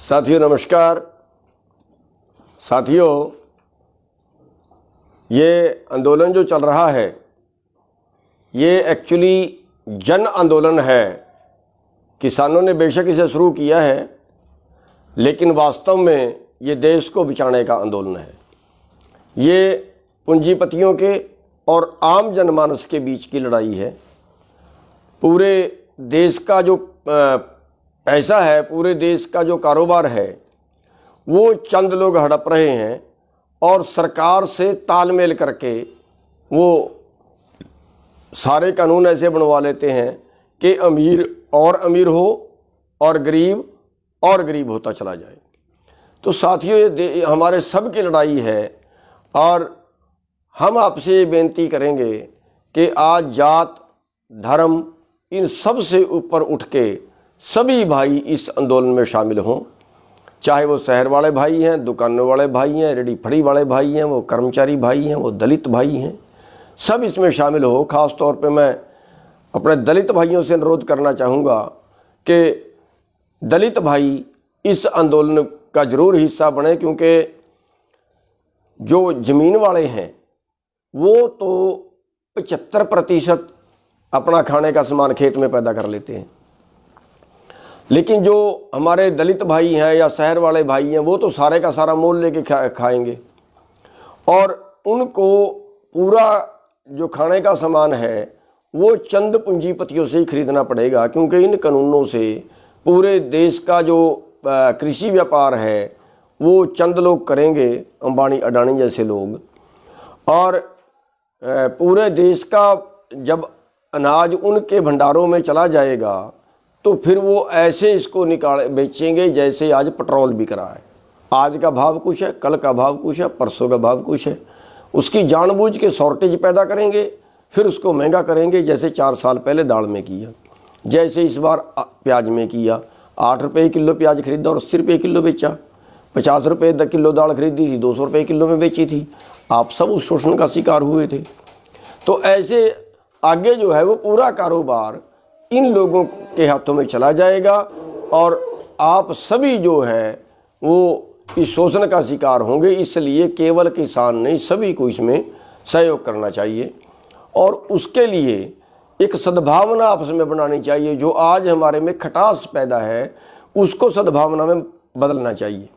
साथियों नमस्कार। साथियों, ये आंदोलन जो चल रहा है ये एक्चुअली जन आंदोलन है। किसानों ने बेशक इसे शुरू किया है, लेकिन वास्तव में ये देश को बचाने का आंदोलन है। ये पूंजीपतियों के और आम जनमानस के बीच की लड़ाई है। पूरे देश का जो पैसा है, पूरे देश का जो कारोबार है, वो चंद लोग हड़प रहे हैं और सरकार से तालमेल करके वो सारे कानून ऐसे बनवा लेते हैं कि अमीर और अमीर हो और गरीब होता चला जाए। तो साथियों, ये हमारे सब की लड़ाई है और हम आपसे ये बेनती करेंगे कि आज जात धर्म इन सब से ऊपर उठ के सभी भाई इस आंदोलन में शामिल हों। चाहे वो शहर वाले भाई हैं, दुकानों वाले भाई हैं, रेडी फड़ी वाले भाई हैं, वो कर्मचारी भाई हैं, वो दलित भाई हैं, सब इसमें शामिल हो। ख़ास तौर पे मैं अपने दलित भाइयों से अनुरोध करना चाहूँगा कि दलित भाई इस आंदोलन का ज़रूर हिस्सा बने, क्योंकि जो ज़मीन वाले हैं वो तो 75% अपना खाने का सामान खेत में पैदा कर लेते हैं, लेकिन जो हमारे दलित भाई हैं या शहर वाले भाई हैं वो तो सारे का सारा मोल लेके खाएंगे और उनको पूरा जो खाने का सामान है वो चंद पूंजीपतियों से ही खरीदना पड़ेगा, क्योंकि इन कानूनों से पूरे देश का जो कृषि व्यापार है वो चंद लोग करेंगे, अंबानी अडानी जैसे लोग। और पूरे देश का जब अनाज उनके भंडारों में चला जाएगा तो फिर वो ऐसे इसको बेचेंगे जैसे आज पेट्रोल बिक रहा है। आज का भाव कुछ है, कल का भाव कुछ है, परसों का भाव कुछ है। उसकी जानबूझ के शॉर्टेज पैदा करेंगे, फिर उसको महंगा करेंगे, जैसे 4 साल पहले दाल में किया, जैसे इस बार प्याज में किया। 8 रुपये किलो प्याज खरीदा और 80 रुपये किलो बेचा। 50 रुपये किलो दाल खरीदी थी, 200 रुपये किलो में बेची थी। आप सब उस शोषण का शिकार हुए थे। तो ऐसे आगे जो है वो पूरा कारोबार इन लोगों के हाथों में चला जाएगा और आप सभी जो है वो इस शोषण का शिकार होंगे। इसलिए केवल किसान नहीं, सभी को इसमें सहयोग करना चाहिए और उसके लिए एक सद्भावना आपस में बनानी चाहिए। जो आज हमारे में खटास पैदा है उसको सद्भावना में बदलना चाहिए।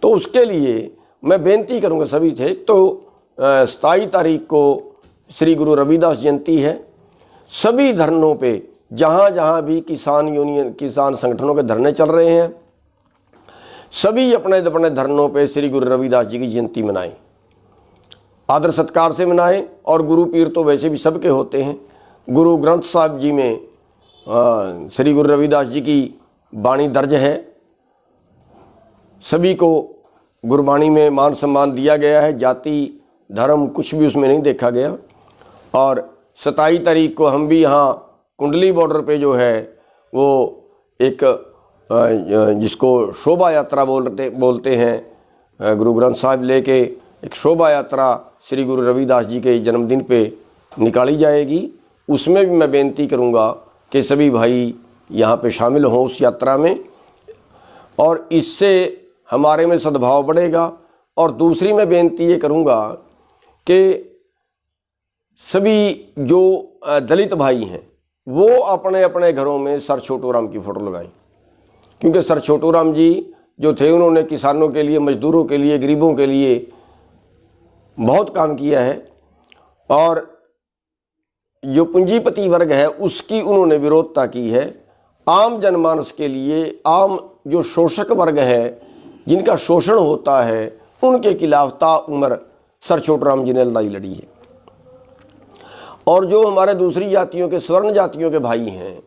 तो उसके लिए मैं बेनती करूँगा सभी से, तो 27 तारीख को श्री गुरु रविदास जयंती है। सभी धरनों पे जहाँ जहाँ भी किसान संगठनों के धरने चल रहे हैं, सभी अपने अपने धरनों पे श्री गुरु रविदास जी की जयंती मनाएं, आदर सत्कार से मनाएं। और गुरु पीर तो वैसे भी सबके होते हैं। गुरु ग्रंथ साहिब जी में श्री गुरु रविदास जी की वाणी दर्ज है। सभी को गुरबाणी में मान सम्मान दिया गया है, जाति धर्म कुछ भी उसमें नहीं देखा गया। और 27 तारीख को हम भी यहाँ कुंडली बॉर्डर पे जो है वो एक जिसको शोभा यात्रा बोलते हैं, गुरु ग्रंथ साहिब लेके एक शोभा यात्रा श्री गुरु रविदास जी के जन्मदिन पे निकाली जाएगी। उसमें भी मैं बेनती करूँगा कि सभी भाई यहाँ पे शामिल हों उस यात्रा में, और इससे हमारे में सद्भाव बढ़ेगा। और दूसरी मैं बेनती ये करूँगा कि सभी जो दलित भाई हैं वो अपने अपने घरों में सर छोटू राम की फ़ोटो लगाएं, क्योंकि सर छोटू राम जी जो थे उन्होंने किसानों के लिए, मजदूरों के लिए, गरीबों के लिए बहुत काम किया है। और जो पूंजीपति वर्ग है उसकी उन्होंने विरोधता की है। आम जनमानस के लिए, आम जो शोषक वर्ग है जिनका शोषण होता है, उनके खिलाफ ताउम्र सर छोटू राम जी ने लड़ाई लड़ी है। और जो हमारे दूसरी जातियों के, स्वर्ण जातियों के भाई हैं,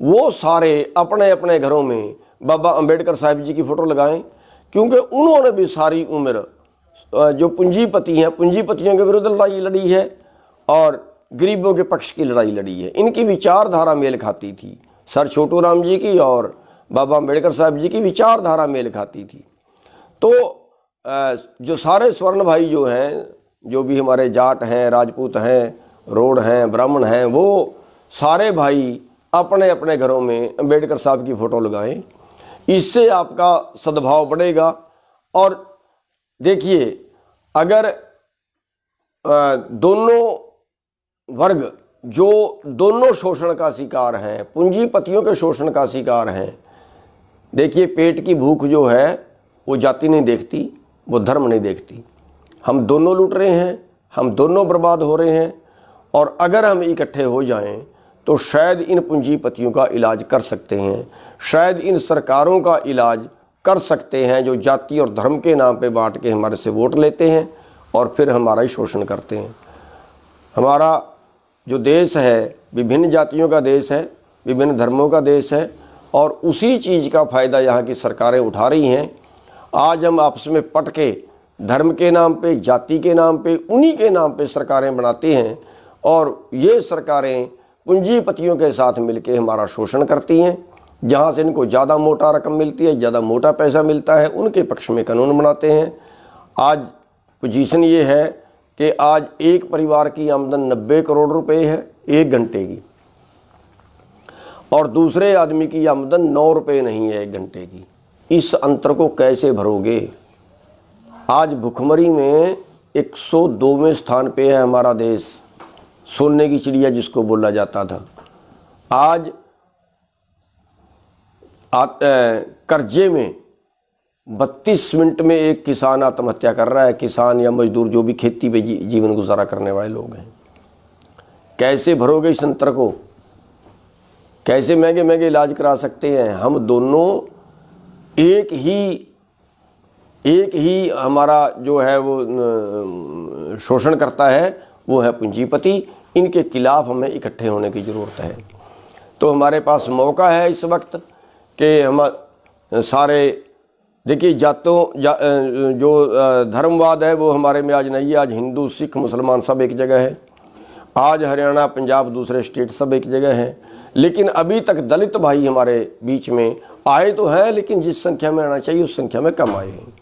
वो सारे अपने अपने घरों में बाबा अंबेडकर साहब जी की फ़ोटो लगाएं, क्योंकि उन्होंने भी सारी उम्र जो पूंजीपति हैं, पूंजीपतियों के विरुद्ध लड़ाई लड़ी है और गरीबों के पक्ष की लड़ाई लड़ी है। इनकी विचारधारा मेल खाती थी, सर छोटू राम जी की और बाबा अंबेडकर साहब जी की विचारधारा मेल खाती थी। तो जो सारे स्वर्ण भाई जो हैं, जो भी हमारे जाट हैं, राजपूत हैं, रोड हैं, ब्राह्मण हैं, वो सारे भाई अपने अपने घरों में अंबेडकर साहब की फ़ोटो लगाएं। इससे आपका सद्भाव बढ़ेगा। और देखिए, अगर दोनों वर्ग जो दोनों शोषण का शिकार हैं, पूंजीपतियों के शोषण का शिकार हैं, देखिए पेट की भूख जो है वो जाति नहीं देखती, वो धर्म नहीं देखती। हम दोनों लूट रहे हैं, हम दोनों बर्बाद हो रहे हैं। और अगर हम इकट्ठे हो जाएं तो शायद इन पूंजीपतियों का इलाज कर सकते हैं, शायद इन सरकारों का इलाज कर सकते हैं जो जाति और धर्म के नाम पे बांट के हमारे से वोट लेते हैं और फिर हमारा ही शोषण करते हैं। हमारा जो देश है विभिन्न जातियों का देश है, विभिन्न धर्मों का देश है, और उसी चीज़ का फ़ायदा यहाँ की सरकारें उठा रही हैं। आज हम आपस में पट के धर्म के नाम पे, जाति के नाम पे, उन्हीं के नाम पे सरकारें बनाते हैं, और ये सरकारें पूंजीपतियों के साथ मिलके हमारा शोषण करती हैं। जहाँ से इनको ज़्यादा मोटा रकम मिलती है, ज़्यादा मोटा पैसा मिलता है, उनके पक्ष में कानून बनाते हैं। आज पोजीशन ये है कि आज एक परिवार की आमदन 90 करोड़ रुपए है 1 घंटे की, और दूसरे आदमी की आमदन 9 रुपये नहीं है 1 घंटे की। इस अंतर को कैसे भरोगे? आज भुखमरी में 102वें स्थान पे है हमारा देश, सोने की चिड़िया जिसको बोला जाता था। आज कर्जे में 32 मिनट में एक किसान आत्महत्या कर रहा है, किसान या मजदूर जो भी खेती पे जीवन गुजारा करने वाले लोग हैं। कैसे भरोगे इस अंतर को? कैसे महंगे महंगे इलाज करा सकते हैं? हम दोनों एक ही हमारा जो है वो शोषण करता है, वो है पूंजीपति। इनके खिलाफ हमें इकट्ठे होने की ज़रूरत है। तो हमारे पास मौका है इस वक्त कि हम सारे, देखिए जो धर्मवाद है वो हमारे में आज नहीं है। आज हिंदू, सिख, मुसलमान सब एक जगह है। आज हरियाणा, पंजाब, दूसरे स्टेट सब एक जगह हैं। लेकिन अभी तक दलित भाई हमारे बीच में आए तो हैं, लेकिन जिस संख्या में आना चाहिए उस संख्या में कम आए हैं।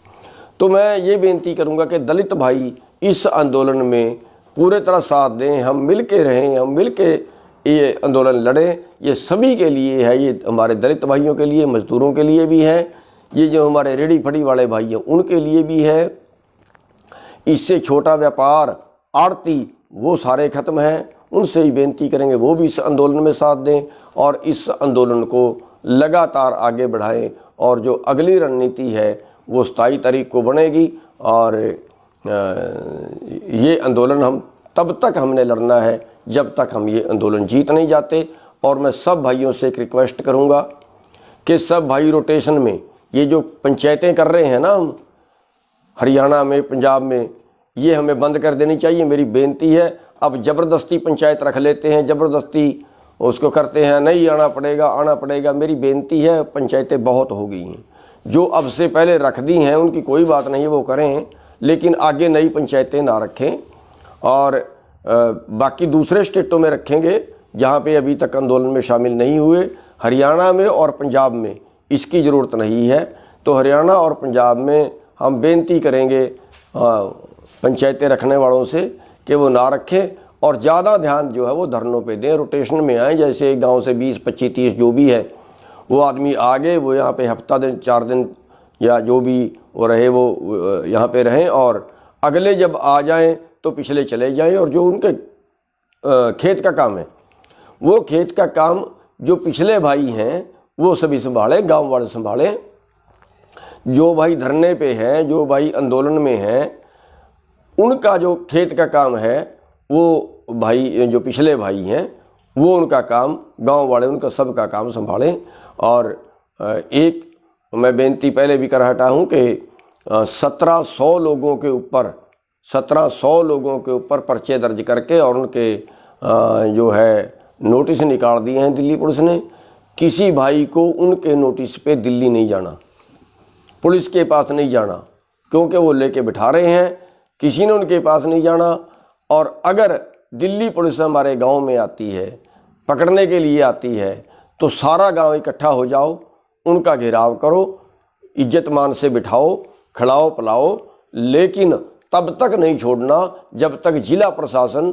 तो मैं ये बेनती करूंगा कि दलित भाई इस आंदोलन में पूरे तरह साथ दें, हम मिल के रहें, हम मिल के ये आंदोलन लड़ें। ये सभी के लिए है, ये हमारे दलित भाइयों के लिए, मजदूरों के लिए भी है, ये जो हमारे रेडी फड़ी वाले भाई हैं उनके लिए भी है। इससे छोटा व्यापार, आड़ती, वो सारे खत्म हैं। उनसे ही बेनती करेंगे वो भी इस आंदोलन में साथ दें और इस आंदोलन को लगातार आगे बढ़ाएं। और जो अगली रणनीति है वो 27 तारीख को बनेगी। और ये आंदोलन हम तब तक हमने लड़ना है जब तक हम ये आंदोलन जीत नहीं जाते। और मैं सब भाइयों से एक रिक्वेस्ट करूँगा कि सब भाई रोटेशन में ये जो पंचायतें कर रहे हैं ना हम हरियाणा में, पंजाब में, ये हमें बंद कर देनी चाहिए। मेरी बेनती है। अब ज़बरदस्ती पंचायत रख लेते हैं, ज़बरदस्ती उसको करते हैं, नहीं आना पड़ेगा। मेरी बेनती है, पंचायतें बहुत हो गई हैं। जो अब से पहले रख दी हैं उनकी कोई बात नहीं है, वो करें, लेकिन आगे नई पंचायतें ना रखें। और बाकी दूसरे स्टेटों में रखेंगे जहाँ पे अभी तक आंदोलन में शामिल नहीं हुए। हरियाणा में और पंजाब में इसकी ज़रूरत नहीं है। तो हरियाणा और पंजाब में हम बेनती करेंगे पंचायतें रखने वालों से कि वो ना रखें और ज़्यादा ध्यान जो है वो धरनों पे दें, रोटेशन में आएँ। जैसे गांव से 20, 25, 30 जो भी है वो आदमी आगे, वो यहाँ पे हफ्ता दिन, 4 दिन या जो भी वो रहे वो यहाँ पे रहें, और अगले जब आ जाएं तो पिछले चले जाएं। और जो उनके खेत का काम है वो खेत का काम जो पिछले भाई हैं वो सभी संभालें, गाँव वाले संभालें। जो भाई धरने पे हैं, जो भाई आंदोलन में हैं, उनका जो खेत का काम है वो भाई जो पिछले भाई हैं वो उनका काम, गांव वाले उनका सब का काम संभालें। और एक मैं बेनती पहले भी कर हटा हूँ कि 1700 लोगों के ऊपर पर्चे दर्ज करके और उनके जो है नोटिस निकाल दिए हैं दिल्ली पुलिस ने। किसी भाई को उनके नोटिस पे दिल्ली नहीं जाना, पुलिस के पास नहीं जाना, क्योंकि वो लेके बिठा रहे हैं। किसी ने उनके पास नहीं जाना। और अगर दिल्ली पुलिस हमारे गांव में आती है, पकड़ने के लिए आती है, तो सारा गांव इकट्ठा हो जाओ, उनका घेराव करो, इज्जत मान से बिठाओ, खिलाओ पिलाओ, लेकिन तब तक नहीं छोड़ना जब तक जिला प्रशासन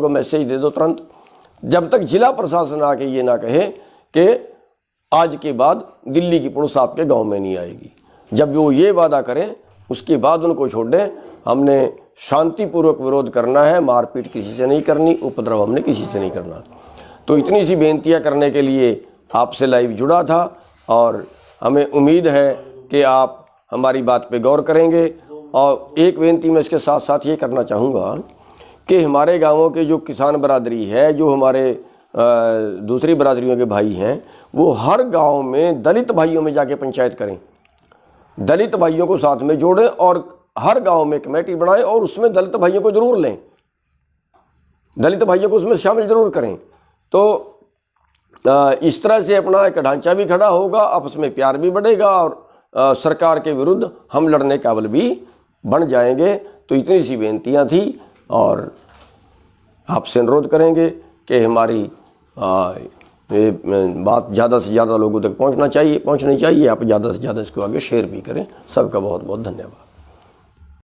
को मैसेज दे दो तुरंत, जब तक जिला प्रशासन आके ये ना कहे कि आज के बाद दिल्ली की पुलिस आपके गांव में नहीं आएगी। जब वो ये वादा करें उसके बाद उनको छोड़ें। हमने शांतिपूर्वक विरोध करना है, मारपीट किसी से नहीं करनी, उपद्रव हमने किसी से नहीं करना। तो इतनी सी बेनतियां करने के लिए आपसे लाइव जुड़ा था और हमें उम्मीद है कि आप हमारी बात पे गौर करेंगे। और एक बेनती मैं इसके साथ साथ ये करना चाहूँगा कि हमारे गांवों के जो किसान बरादरी है, जो हमारे दूसरी बरादरियों के भाई हैं, वो हर गांव में दलित भाइयों में जाके पंचायत करें, दलित भाइयों को साथ में जोड़ें और हर गांव में कमेटी बनाएं और उसमें दलित भाइयों को जरूर लें, दलित भाइयों को उसमें शामिल जरूर करें। तो इस तरह से अपना एक ढांचा भी खड़ा होगा, आपस में प्यार भी बढ़ेगा और सरकार के विरुद्ध हम लड़ने काबिल भी बन जाएंगे। तो इतनी सी बेनतियां थी और आपसे अनुरोध करेंगे कि हमारी ये बात ज़्यादा से ज़्यादा लोगों तक पहुंचनी चाहिए। आप ज़्यादा से ज़्यादा इसको आगे शेयर भी करें। सबका बहुत बहुत धन्यवाद।